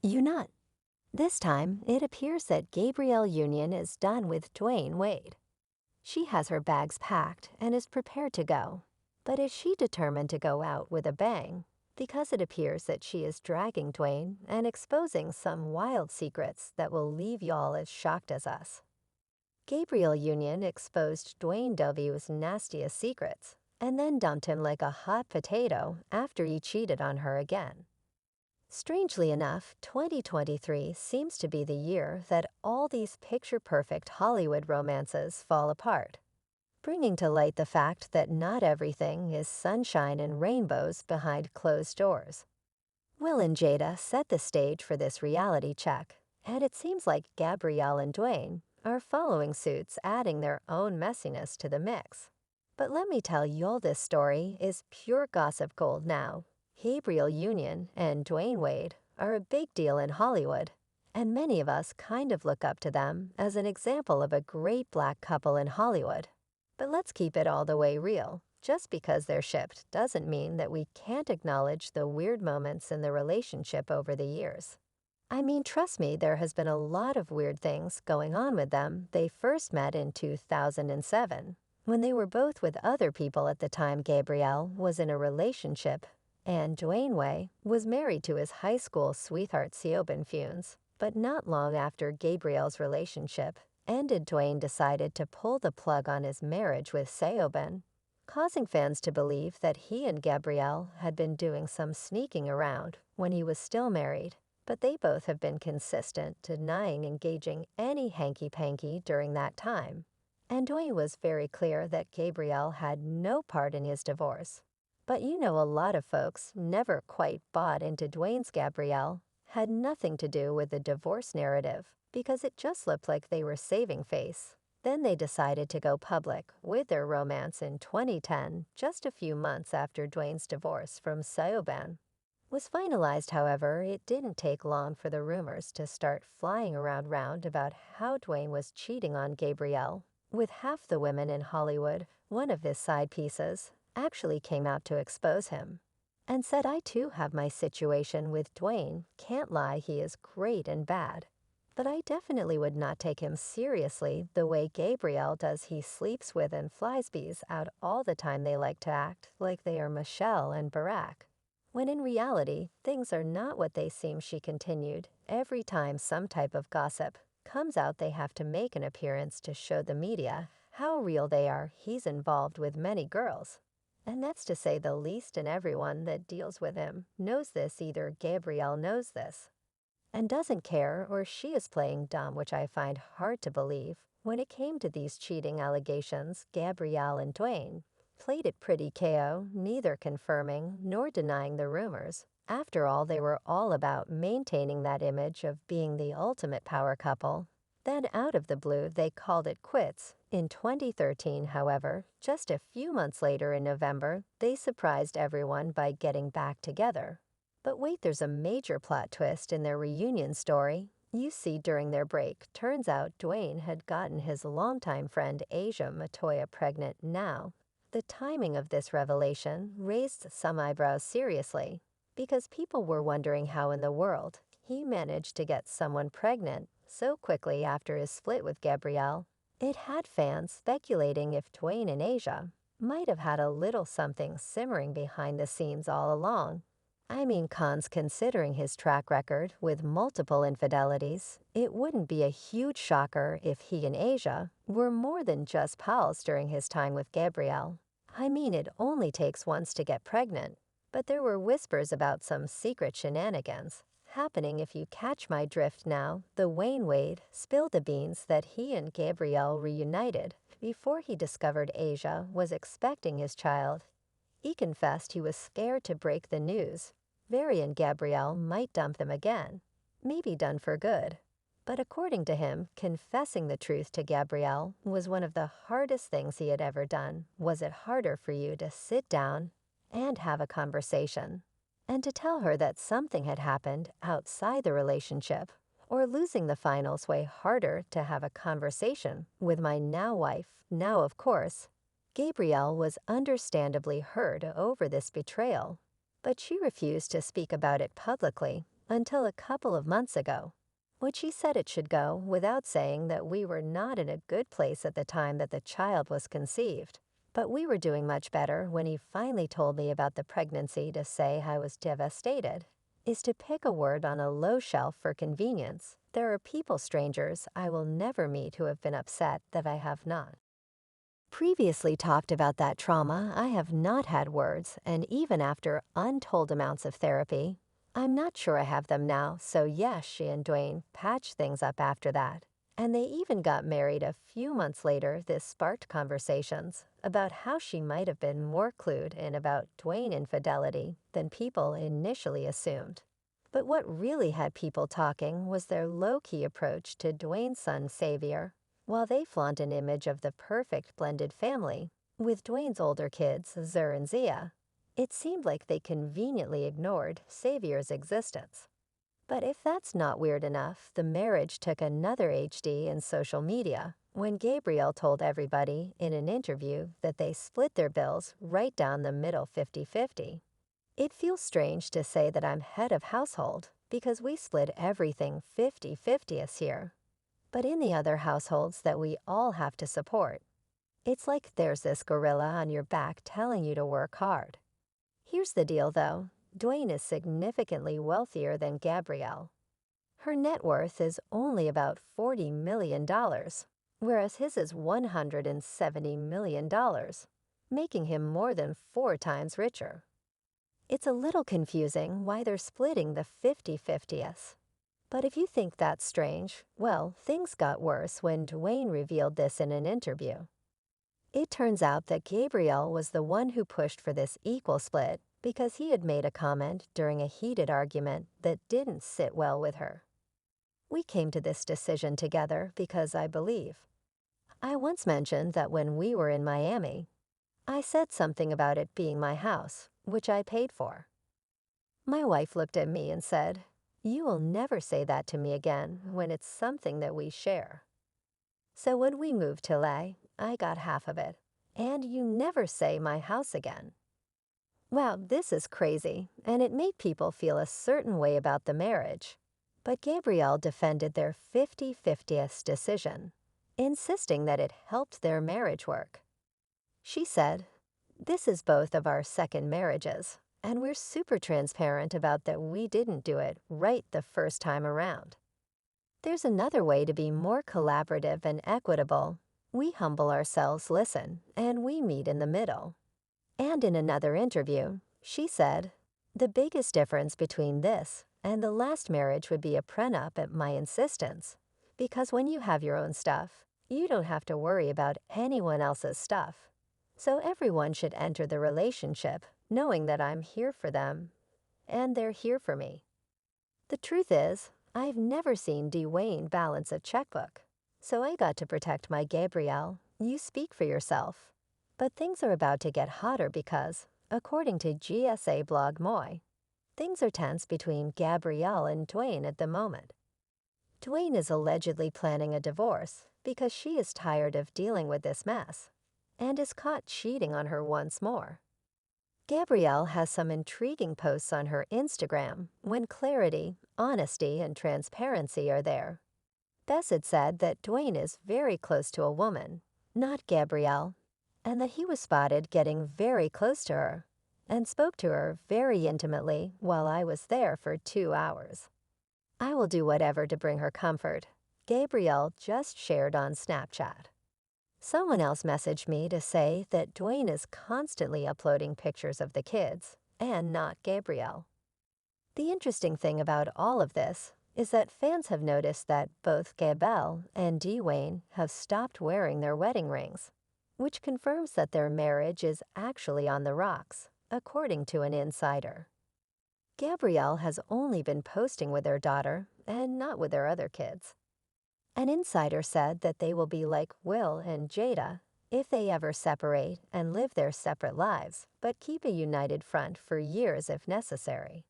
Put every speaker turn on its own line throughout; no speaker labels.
You not. This time, it appears that Gabrielle Union is done with Dwayne Wade. She has her bags packed and is prepared to go. But is she determined to go out with a bang? Because it appears that she is dragging Dwayne and exposing some wild secrets that will leave y'all as shocked as us. Gabrielle Union exposed Dwayne W's nastiest secrets and then dumped him like a hot potato after he cheated on her again. Strangely enough, 2023 seems to be the year that all these picture-perfect Hollywood romances fall apart, bringing to light the fact that not everything is sunshine and rainbows behind closed doors. Will and Jada set the stage for this reality check, and it seems like Gabrielle and Dwayne are following suits, adding their own messiness to the mix. But let me tell y'all, this story is pure gossip gold now. Gabrielle Union and Dwayne Wade are a big deal in Hollywood, and many of us kind of look up to them as an example of a great black couple in Hollywood. But let's keep it all the way real. Just because they're shipped doesn't mean that we can't acknowledge the weird moments in the relationship over the years. I mean, trust me, there has been a lot of weird things going on with them. They first met in 2007, when they were both with other people at the time. Gabrielle was in a relationship, and Dwayne Way was married to his high school sweetheart Siobhan Funes. But not long after Gabrielle's relationship ended, Dwayne decided to pull the plug on his marriage with Siobhan, causing fans to believe that he and Gabrielle had been doing some sneaking around when he was still married. But they both have been consistent, denying engaging any hanky-panky during that time. And Dwayne was very clear that Gabrielle had no part in his divorce. But you know, a lot of folks never quite bought into Dwayne's Gabrielle had nothing to do with the divorce narrative, because it just looked like they were saving face. Then they decided to go public with their romance in 2010, just a few months after Dwayne's divorce from Siobhan was finalized. However, it didn't take long for the rumors to start flying around about how Dwayne was cheating on Gabrielle with half the women in Hollywood. One of his side pieces actually came out to expose him and said, "I too have my situation with Dwayne. Can't lie, he is great and bad. But I definitely would not take him seriously the way Gabrielle does. He sleeps with and flies bees out all the time. They like to act like they are Michelle and Barack, when in reality, things are not what they seem," she continued. "Every time some type of gossip comes out, they have to make an appearance to show the media how real they are. He's involved with many girls, and that's to say the least, and everyone that deals with him knows this. Either Gabrielle knows this and doesn't care, or she is playing dumb," which I find hard to believe. When it came to these cheating allegations, Gabrielle and Dwayne played it pretty KO, neither confirming nor denying the rumors. After all, they were all about maintaining that image of being the ultimate power couple. Then out of the blue, they called it quits in 2013. However, just a few months later in November, they surprised everyone by getting back together. But wait, there's a major plot twist in their reunion story. You see, during their break, turns out Dwayne had gotten his longtime friend Asia Matoya pregnant. Now, the timing of this revelation raised some eyebrows seriously, because people were wondering how in the world he managed to get someone pregnant so quickly after his split with Gabrielle. It had fans speculating if Dwayne and Asia might have had a little something simmering behind the scenes all along. I mean, cons considering his track record with multiple infidelities, it wouldn't be a huge shocker if he and Asia were more than just pals during his time with Gabrielle. I mean, it only takes once to get pregnant. But there were whispers about some secret shenanigans happening, if you catch my drift. Now, the Wayne Wade spilled the beans that he and Gabrielle reunited before he discovered Asia was expecting his child. He confessed he was scared to break the news. Very, and Gabrielle might dump them again, maybe done for good. But according to him, confessing the truth to Gabrielle was one of the hardest things he had ever done. Was it harder for you to sit down and have a conversation and to tell her that something had happened outside the relationship? Or losing the finals, way harder to have a conversation with my now wife? Now, of course, Gabrielle was understandably hurt over this betrayal, but she refused to speak about it publicly, until a couple of months ago, which he said it should go without saying that we were not in a good place at the time that the child was conceived. But we were doing much better when he finally told me about the pregnancy to say I was devastated. Is to pick a word on a low shelf for convenience. There are people strangers I will never meet who have been upset that I have not. Previously talked about that trauma, I have not had words, and even after untold amounts of therapy, I'm not sure I have them now, so yes, she and Dwyane patched things up after that. And they even got married a few months later. This sparked conversations about how she might have been more clued in about Dwyane infidelity than people initially assumed. But what really had people talking was their low-key approach to Dwyane's son Xavier. While they flaunt an image of the perfect blended family, with Dwyane's older kids, Zur and Zia, it seemed like they conveniently ignored Xavier's existence. But if that's not weird enough, the marriage took another HD in social media when Gabrielle told everybody in an interview that they split their bills right down the middle 50-50. It feels strange to say that I'm head of household because we split everything 50-50 here. But in the other households that we all have to support, it's like there's this gorilla on your back telling you to work hard. Here's the deal though, Dwyane is significantly wealthier than Gabrielle. Her net worth is only about $40 million, whereas his is $170 million, making him more than 4 times richer. It's a little confusing why they're splitting the 50-50th. But if you think that's strange, well, things got worse when Dwyane revealed this in an interview. It turns out that Gabrielle was the one who pushed for this equal split because he had made a comment during a heated argument that didn't sit well with her. We came to this decision together because I believe. I once mentioned that when we were in Miami, I said something about it being my house, which I paid for. My wife looked at me and said, "You will never say that to me again when it's something that we share." So when we moved to LA, I got half of it. And you never say my house again. Wow, this is crazy, and it made people feel a certain way about the marriage. But Gabrielle defended their 50-50th decision, insisting that it helped their marriage work. She said, "This is both of our second marriages, and we're super transparent about that we didn't do it right the first time around. There's another way to be more collaborative and equitable. We humble ourselves, listen, and we meet in the middle." And in another interview, she said, "The biggest difference between this and the last marriage would be a prenup at my insistence, because when you have your own stuff, you don't have to worry about anyone else's stuff. So everyone should enter the relationship knowing that I'm here for them, and they're here for me." The truth is, I've never seen Dwyane balance a checkbook, so I got to protect my Gabrielle. You speak for yourself. But things are about to get hotter because, according to GSA blog Moy, things are tense between Gabrielle and Dwyane at the moment. Dwyane is allegedly planning a divorce because she is tired of dealing with this mess and is caught cheating on her once more. Gabrielle has some intriguing posts on her Instagram when clarity, honesty, and transparency are there. Bess had said that Dwyane is very close to a woman, not Gabrielle, and that he was spotted getting very close to her and spoke to her very intimately while I was there for 2 hours. I will do whatever to bring her comfort, Gabrielle just shared on Snapchat. Someone else messaged me to say that Dwyane is constantly uploading pictures of the kids, and not Gabrielle. The interesting thing about all of this is that fans have noticed that both Gabrielle and Dwyane have stopped wearing their wedding rings, which confirms that their marriage is actually on the rocks, according to an insider. Gabrielle has only been posting with their daughter and not with their other kids. An insider said that they will be like Will and Jada if they ever separate and live their separate lives, but keep a united front for years if necessary.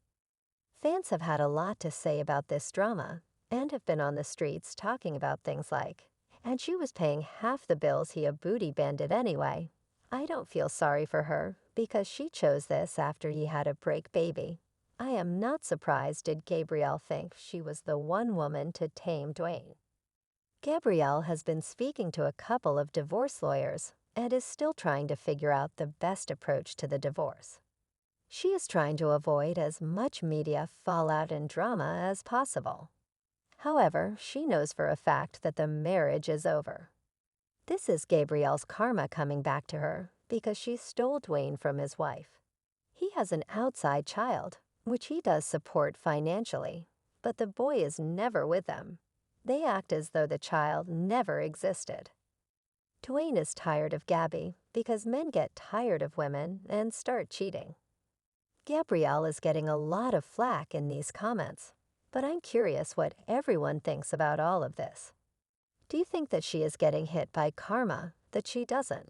Fans have had a lot to say about this drama and have been on the streets talking about things like, "And she was paying half the bills he a booty banded anyway. I don't feel sorry for her because she chose this after he had a break baby. I am not surprised did Gabrielle think she was the one woman to tame Dwyane. Gabrielle has been speaking to a couple of divorce lawyers and is still trying to figure out the best approach to the divorce. She is trying to avoid as much media fallout and drama as possible. However, she knows for a fact that the marriage is over. This is Gabrielle's karma coming back to her because she stole Dwyane from his wife. He has an outside child, which he does support financially, but the boy is never with them. They act as though the child never existed. Dwyane is tired of Gabby because men get tired of women and start cheating. Gabrielle is getting a lot of flack in these comments, but I'm curious what everyone thinks about all of this. Do you think that she is getting hit by karma that she doesn't?